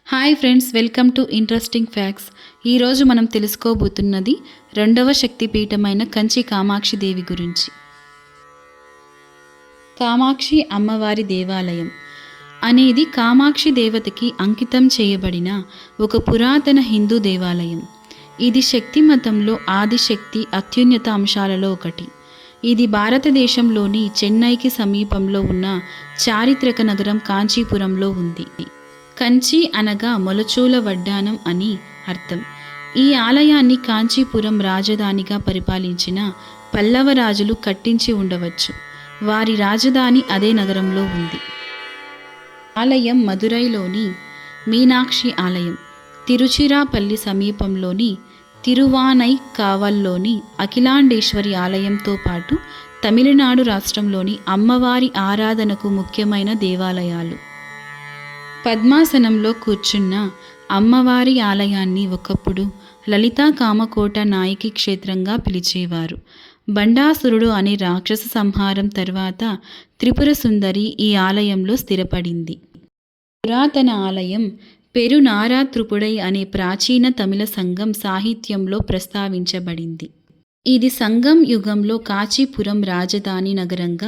Hi friends, welcome to interesting facts. ఈరోజు మనం తెలుసుకోబోతున్నది రెండవ శక్తిపీఠమైన కంచి కామాక్షి దేవి గురించి. కామాక్షి అమ్మవారి దేవాలయం అనేది కామాక్షి దేవతకి అంకితం చేయబడిన ఒక పురాతన హిందూ దేవాలయం. ఇది శక్తి మతంలో ఆదిశక్తి అత్యున్నత అంశాలలో ఒకటి. ఇది భారతదేశంలోని చెన్నైకి సమీపంలో ఉన్న చారిత్రక నగరం కాంచీపురంలో ఉంది. కంచి అనగా మొలచూల వడ్డానం అని అర్థం. ఈ ఆలయాన్ని కాంచీపురం రాజధానిగా పరిపాలించిన పల్లవ రాజులు కట్టించి ఉండవచ్చు. వారి రాజధాని అదే నగరంలో ఉంది. ఆలయం మదురైలోని మీనాక్షి ఆలయం, తిరుచిరాపల్లి సమీపంలోని తిరువానై కావల్లోని అఖిలాండేశ్వరి ఆలయంతో పాటు తమిళనాడు రాష్ట్రంలోని అమ్మవారి ఆరాధనకు ముఖ్యమైన దేవాలయాలు. పద్మాసనంలో కూర్చున్న అమ్మవారి ఆలయాన్ని ఒకప్పుడు లలితా కామకోట నాయకి క్షేత్రంగా పిలిచేవారు. బండాసురుడు అనే రాక్షస సంహారం తర్వాత త్రిపుర సుందరి ఈ ఆలయంలో స్థిరపడింది. పురాతన ఆలయం పెరునారాత్రుపుడై అనే ప్రాచీన తమిళ సంఘం సాహిత్యంలో ప్రస్తావించబడింది. ఇది సంగం యుగంలో కాంచీపురం రాజధాని నగరంగా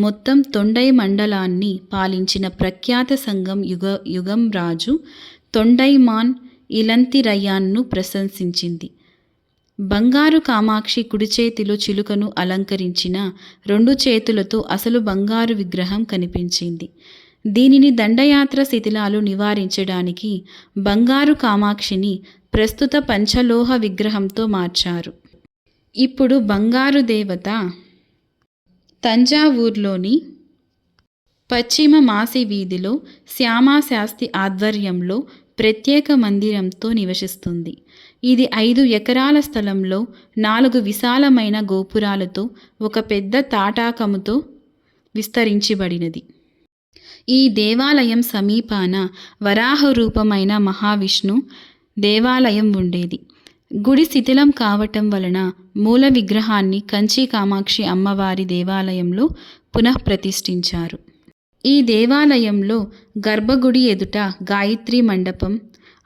మొత్తం తొండై మండలాన్ని పాలించిన ప్రఖ్యాత సంగం యుగం రాజు తొండైమాన్ ఇలంతిరయ్యాన్ను ప్రశంసించింది. బంగారు కామాక్షి కుడి చేతిలో చిలుకను అలంకరించిన 2 చేతులతో అసలు బంగారు విగ్రహం కనిపించింది. దీనిని దండయాత్ర శిథిలాలు నివారించడానికి బంగారు కామాక్షిని ప్రస్తుత పంచలోహ విగ్రహంతో మార్చారు. ఇప్పుడు బంగారు దేవత తంజావూర్లోని పశ్చిమ మాసి వీధిలో శ్యామాశాస్త్రి ఆధ్వర్యంలో ప్రత్యేక మందిరంతో నివసిస్తుంది. ఇది 5 ఎకరాల స్థలంలో 4 విశాలమైన గోపురాలతో ఒక పెద్ద తాటాకముతో విస్తరించబడినది. ఈ దేవాలయం సమీపాన వరాహ రూపమైన మహావిష్ణు దేవాలయం ఉండేది. గుడి శిథిలం కావటం వలన మూల విగ్రహాన్ని కంచి కామాక్షి అమ్మవారి దేవాలయంలో పునఃప్రతిష్ఠించారు. ఈ దేవాలయంలో గర్భగుడి ఎదుట గాయత్రి మండపం,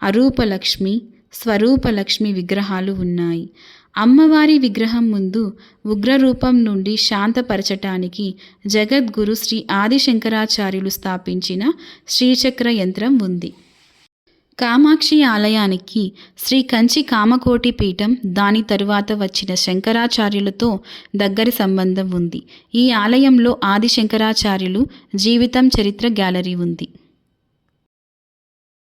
అరూపలక్ష్మి, స్వరూపలక్ష్మి విగ్రహాలు ఉన్నాయి. అమ్మవారి విగ్రహం ముందు ఉగ్రరూపం నుండి శాంతపరచటానికి జగద్గురు శ్రీ ఆదిశంకరాచార్యులు స్థాపించిన శ్రీచక్ర యంత్రం ఉంది. కామాక్షి ఆలయానికి శ్రీ కంచి కామకోటి పీఠం, దాని తరువాత వచ్చిన శంకరాచార్యులతో దగ్గరి సంబంధం ఉంది. ఈ ఆలయంలో ఆది శంకరాచార్యులు జీవితం చరిత్ర గ్యాలరీ ఉంది.